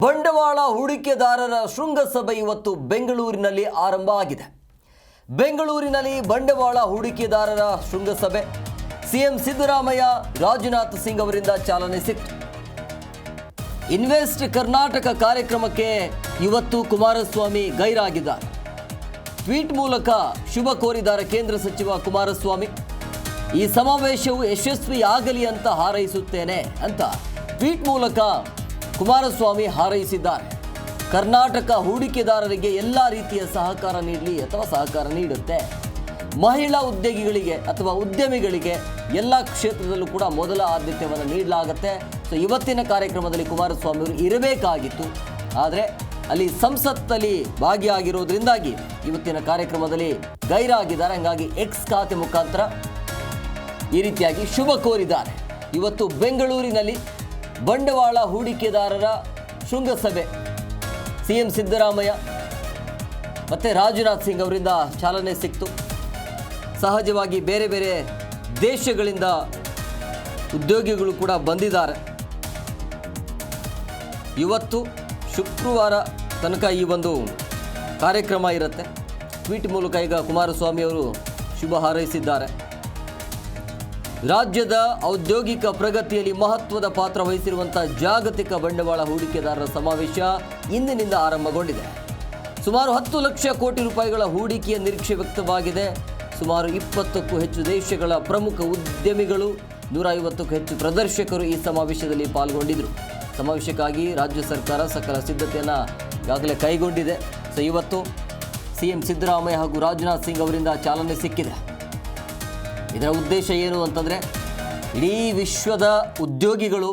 ಬಂಡವಾಳ ಹೂಡಿಕೆದಾರರ ಶೃಂಗಸಭೆ ಇವತ್ತು ಬೆಂಗಳೂರಿನಲ್ಲಿ ಆರಂಭ ಆಗಿದೆ. ಬೆಂಗಳೂರಿನಲ್ಲಿ ಬಂಡವಾಳ ಹೂಡಿಕೆದಾರರ ಶೃಂಗಸಭೆ ಸಿಎಂ ಸಿದ್ದರಾಮಯ್ಯ, ರಾಜನಾಥ್ ಸಿಂಗ್ ಅವರಿಂದ ಚಾಲನೆ ಸಿಕ್ತು. ಇನ್ವೆಸ್ಟ್ ಕರ್ನಾಟಕ ಕಾರ್ಯಕ್ರಮಕ್ಕೆ ಇವತ್ತು ಕುಮಾರಸ್ವಾಮಿ ಗೈರಾಗಿದ್ದಾರೆ. ಟ್ವೀಟ್ ಮೂಲಕ ಶುಭ ಕೋರಿದ್ದಾರೆ ಕೇಂದ್ರ ಸಚಿವ ಕುಮಾರಸ್ವಾಮಿ. ಈ ಸಮಾವೇಶವು ಯಶಸ್ವಿಯಾಗಲಿ ಅಂತ ಹಾರೈಸುತ್ತೇನೆ ಅಂತ ಟ್ವೀಟ್ ಮೂಲಕ ಕುಮಾರಸ್ವಾಮಿ ಹಾರೈಸಿದ್ದಾರೆ. ಕರ್ನಾಟಕ ಹೂಡಿಕೆದಾರರಿಗೆ ಎಲ್ಲ ರೀತಿಯ ಸಹಕಾರ ನೀಡಲಿ ಅಥವಾ ಸಹಕಾರ ನೀಡುತ್ತೆ. ಮಹಿಳಾ ಉದ್ಯೋಗಿಗಳಿಗೆ ಅಥವಾ ಉದ್ಯಮಿಗಳಿಗೆ ಎಲ್ಲ ಕ್ಷೇತ್ರದಲ್ಲೂ ಕೂಡ ಮೊದಲ ಆದ್ಯತೆಯನ್ನು ನೀಡಲಾಗುತ್ತೆ. ಸೊ ಇವತ್ತಿನ ಕಾರ್ಯಕ್ರಮದಲ್ಲಿ ಕುಮಾರಸ್ವಾಮಿ ಅವರು ಇರಬೇಕಾಗಿತ್ತು, ಆದರೆ ಅಲ್ಲಿ ಸಂಸತ್ತಲ್ಲಿ ಭಾಗಿಯಾಗಿರೋದ್ರಿಂದಾಗಿ ಇವತ್ತಿನ ಕಾರ್ಯಕ್ರಮದಲ್ಲಿ ಗೈರಾಗಿದ್ದಾರೆ. ಹಾಗಾಗಿ ಎಕ್ಸ್ ಖಾತೆ ಮುಖಾಂತರ ಈ ರೀತಿಯಾಗಿ ಶುಭ ಕೋರಿದ್ದಾರೆ. ಇವತ್ತು ಬೆಂಗಳೂರಿನಲ್ಲಿ ಬಂಡವಾಳ ಹೂಡಿಕೆದಾರರ ಶೃಂಗಸಭೆ ಸಿಎಂ ಸಿದ್ದರಾಮಯ್ಯ ಮತ್ತು ರಾಜನಾಥ್ ಸಿಂಗ್ ಅವರಿಂದ ಚಾಲನೆ ಸಿಕ್ತು. ಸಹಜವಾಗಿ ಬೇರೆ ಬೇರೆ ದೇಶಗಳಿಂದ ಉದ್ಯೋಗಿಗಳು ಕೂಡ ಬಂದಿದ್ದಾರೆ. ಇವತ್ತು ಶುಕ್ರವಾರ ತನಕ ಈ ಒಂದು ಕಾರ್ಯಕ್ರಮ ಇರುತ್ತೆ. ಟ್ವೀಟ್ ಮೂಲಕ ಈಗ ಕುಮಾರಸ್ವಾಮಿ ಅವರು ಶುಭ ಹಾರೈಸಿದ್ದಾರೆ. ರಾಜ್ಯದ ಔದ್ಯೋಗಿಕ ಪ್ರಗತಿಯಲ್ಲಿ ಮಹತ್ವದ ಪಾತ್ರ ವಹಿಸಿರುವಂಥ ಜಾಗತಿಕ ಬಂಡವಾಳ ಹೂಡಿಕೆದಾರರ ಸಮಾವೇಶ ಇಂದಿನಿಂದ ಆರಂಭಗೊಂಡಿದೆ. ಸುಮಾರು 10 ಲಕ್ಷ ಕೋಟಿ ರೂಪಾಯಿಗಳ ಹೂಡಿಕೆಯ ನಿರೀಕ್ಷೆ ವ್ಯಕ್ತವಾಗಿದೆ. ಸುಮಾರು 20ಕ್ಕೂ ಹೆಚ್ಚು ದೇಶಗಳ ಪ್ರಮುಖ ಉದ್ಯಮಿಗಳು, 150ಕ್ಕೂ ಹೆಚ್ಚು ಪ್ರದರ್ಶಕರು ಈ ಸಮಾವೇಶದಲ್ಲಿ ಪಾಲ್ಗೊಂಡಿದ್ದರು. ಸಮಾವೇಶಕ್ಕಾಗಿ ರಾಜ್ಯ ಸರ್ಕಾರ ಸಕಲ ಸಿದ್ಧತೆಯನ್ನು ಈಗಾಗಲೇ ಕೈಗೊಂಡಿದೆ. ಸೊ ಇವತ್ತು ಸಿಎಂ ಸಿದ್ದರಾಮಯ್ಯ ಹಾಗೂ ರಾಜನಾಥ್ ಸಿಂಗ್ ಅವರಿಂದ ಚಾಲನೆ ಸಿಕ್ಕಿದೆ. ಇದರ ಉದ್ದೇಶ ಏನು ಅಂತಂದರೆ, ಇಡೀ ವಿಶ್ವದ ಉದ್ಯೋಗಿಗಳು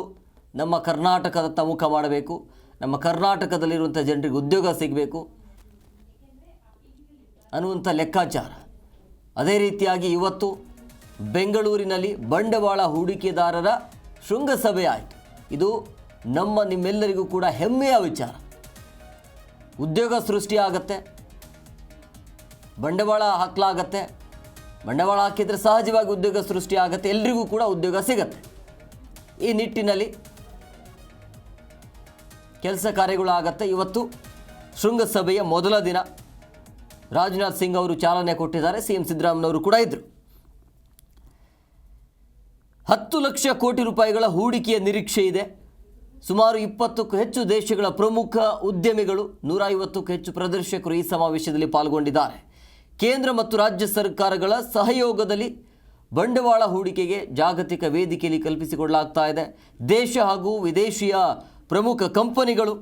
ನಮ್ಮ ಕರ್ನಾಟಕದತ್ತ ಮುಖ ಮಾಡಬೇಕು, ನಮ್ಮ ಕರ್ನಾಟಕದಲ್ಲಿರುವಂಥ ಜನರಿಗೆ ಉದ್ಯೋಗ ಸಿಗಬೇಕು ಅನ್ನುವಂಥ ಲೆಕ್ಕಾಚಾರ. ಅದೇ ರೀತಿಯಾಗಿ ಇವತ್ತು ಬೆಂಗಳೂರಿನಲ್ಲಿ ಬಂಡವಾಳ ಹೂಡಿಕೆದಾರರ ಶೃಂಗಸಭೆ ಆಯಿತು. ಇದು ನಿಮ್ಮೆಲ್ಲರಿಗೂ ಕೂಡ ಹೆಮ್ಮೆಯ ವಿಚಾರ. ಉದ್ಯೋಗ ಸೃಷ್ಟಿಯಾಗತ್ತೆ, ಬಂಡವಾಳ ಹಾಕಲಾಗತ್ತೆ. ಬಂಡವಾಳ ಹಾಕಿದರೆ ಸಹಜವಾಗಿ ಉದ್ಯೋಗ ಸೃಷ್ಟಿ ಆಗುತ್ತೆ, ಎಲ್ರಿಗೂ ಕೂಡ ಉದ್ಯೋಗ ಸಿಗತ್ತೆ. ಈ ನಿಟ್ಟಿನಲ್ಲಿ ಕೆಲಸ ಕಾರ್ಯಗಳು ಆಗತ್ತೆ. ಇವತ್ತು ಶೃಂಗಸಭೆಯ ಮೊದಲ ದಿನ ರಾಜನಾಥ್ ಸಿಂಗ್ ಅವರು ಚಾಲನೆ ಕೊಟ್ಟಿದ್ದಾರೆ. ಸಿಎಂ ಸಿದ್ದರಾಮಯ್ಯವರು ಕೂಡ ಇದ್ದರು. 10 ಲಕ್ಷ ಕೋಟಿ ರೂಪಾಯಿಗಳ ಹೂಡಿಕೆಯ ನಿರೀಕ್ಷೆ ಇದೆ. ಸುಮಾರು 20ಕ್ಕೂ ಹೆಚ್ಚು ದೇಶಗಳ ಪ್ರಮುಖ ಉದ್ಯಮಿಗಳು, 150ಕ್ಕೂ ಹೆಚ್ಚು ಪ್ರದರ್ಶಕರು ಈ ಸಮಾವೇಶದಲ್ಲಿ ಪಾಲ್ಗೊಂಡಿದ್ದಾರೆ. ಕೇಂದ್ರ ಮತ್ತು ರಾಜ್ಯ ಸರ್ಕಾರಗಳ ಸಹಯೋಗದಲ್ಲಿ ಬಂಡವಾಳ ಹೂಡಿಕೆಗೆ ಜಾಗತಿಕ ವೇದಿಕೆಯಲ್ಲಿ ಕಲ್ಪಿಸಿಕೊಡಲಾಗ್ತಾ ಇದೆ. ದೇಶ ಹಾಗೂ ವಿದೇಶಿಯ ಪ್ರಮುಖ ಕಂಪನಿಗಳು,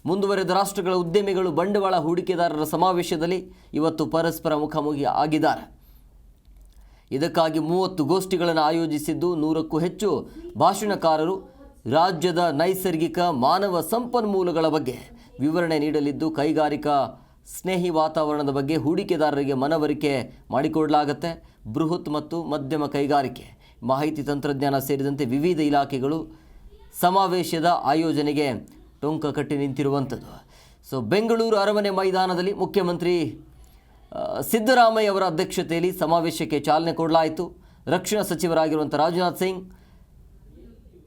ಮುಂದುವರೆದ ರಾಷ್ಟ್ರಗಳ ಉದ್ಯಮಿಗಳು ಬಂಡವಾಳ ಹೂಡಿಕೆದಾರರ ಸಮಾವೇಶದಲ್ಲಿ ಇವತ್ತು ಪರಸ್ಪರ ಮುಖಾಮುಖಿ ಆಗಿದ್ದಾರೆ. ಇದಕ್ಕಾಗಿ 30 ಗೋಷ್ಠಿಗಳನ್ನು ಆಯೋಜಿಸಿದ್ದು, 100ಕ್ಕೂ ಹೆಚ್ಚು ಭಾಷಣಕಾರರು ರಾಜ್ಯದ ನೈಸರ್ಗಿಕ ಮಾನವ ಸಂಪನ್ಮೂಲಗಳ ಬಗ್ಗೆ ವಿವರಣೆ ನೀಡಲಿದ್ದು, ಕೈಗಾರಿಕಾ ಸ್ನೇಹಿ ವಾತಾವರಣದ ಬಗ್ಗೆ ಹೂಡಿಕೆದಾರರಿಗೆ ಮನವರಿಕೆ ಮಾಡಿಕೊಡಲಾಗುತ್ತೆ. ಬೃಹತ್ ಮತ್ತು ಮಧ್ಯಮ ಕೈಗಾರಿಕೆ, ಮಾಹಿತಿ ತಂತ್ರಜ್ಞಾನ ಸೇರಿದಂತೆ ವಿವಿಧ ಇಲಾಖೆಗಳು ಸಮಾವೇಶದ ಆಯೋಜನೆಗೆ ಟೊಂಕ ಕಟ್ಟಿ ನಿಂತಿರುವಂಥದ್ದು. ಸೊ ಬೆಂಗಳೂರು ಅರಮನೆ ಮೈದಾನದಲ್ಲಿ ಮುಖ್ಯಮಂತ್ರಿ ಸಿದ್ದರಾಮಯ್ಯ ಅವರ ಅಧ್ಯಕ್ಷತೆಯಲ್ಲಿ ಸಮಾವೇಶಕ್ಕೆ ಚಾಲನೆ ಕೊಡಲಾಯಿತು. ರಕ್ಷಣಾ ಸಚಿವರಾಗಿರುವಂಥ ರಾಜನಾಥ್ ಸಿಂಗ್,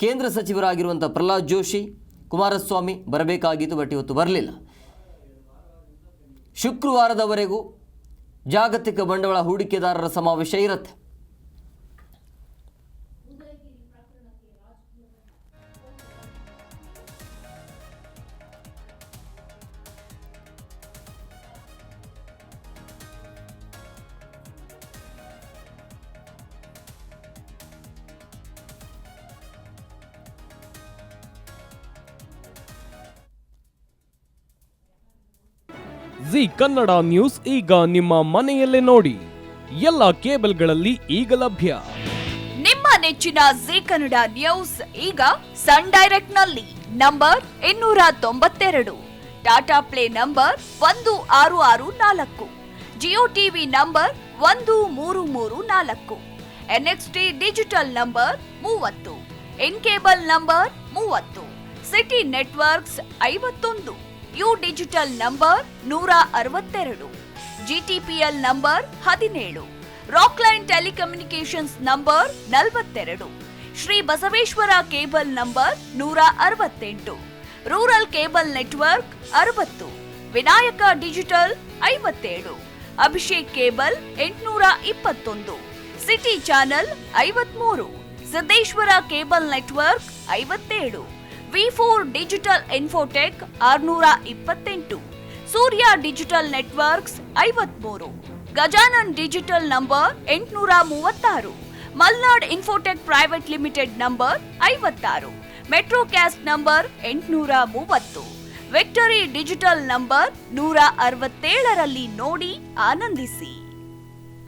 ಕೇಂದ್ರ ಸಚಿವರಾಗಿರುವಂಥ ಪ್ರಹ್ಲಾದ್ ಜೋಶಿ, ಕುಮಾರಸ್ವಾಮಿ ಬರಬೇಕಾಗಿತ್ತು, ಬಟ್ ಇವತ್ತು ಬರಲಿಲ್ಲ. ಶುಕ್ರವಾರದವರೆಗೂ ಜಾಗತಿಕ ಬಂಡವಾಳ ಹೂಡಿಕೆದಾರರ ಸಮಾವೇಶ ಇರುತ್ತೆ. ಜಿ ಕನ್ನಡ ನ್ಯೂಸ್ ಈಗ ನಿಮ್ಮ ಮನೆಯಲ್ಲೇ ನೋಡಿ. ಎಲ್ಲ ಕೇಬಲ್ಗಳಲ್ಲಿ ಈಗ ಲಭ್ಯ. ನಿಮ್ಮ ನೆಚ್ಚಿನ ಜಿ ಕನ್ನಡ ನ್ಯೂಸ್ ಈಗ ಸನ್ ಡೈರೆಕ್ಟ್ ನಲ್ಲಿ number 292, Tata play number 1664, Jio TV number 1334, NXT digital number 30, in cable number 30, city networks 51, U digital number 162, GTPL number 17, Rockline telecommunications number 42, Shri Basaveshwara cable number 168, rural cable network 60, Vinayaka digital 57, Abhishek cable 821, city channel 53, Siddeshwara cable network 57, V4 digital Infotech 628, Surya digital networks 53, Gajanan digital number 836, Malnad infotech private limited number 56, metrocast number 830, victory digital number 167ರಲ್ಲಿ ನೋಡಿ ಆನಂದಿಸಿ.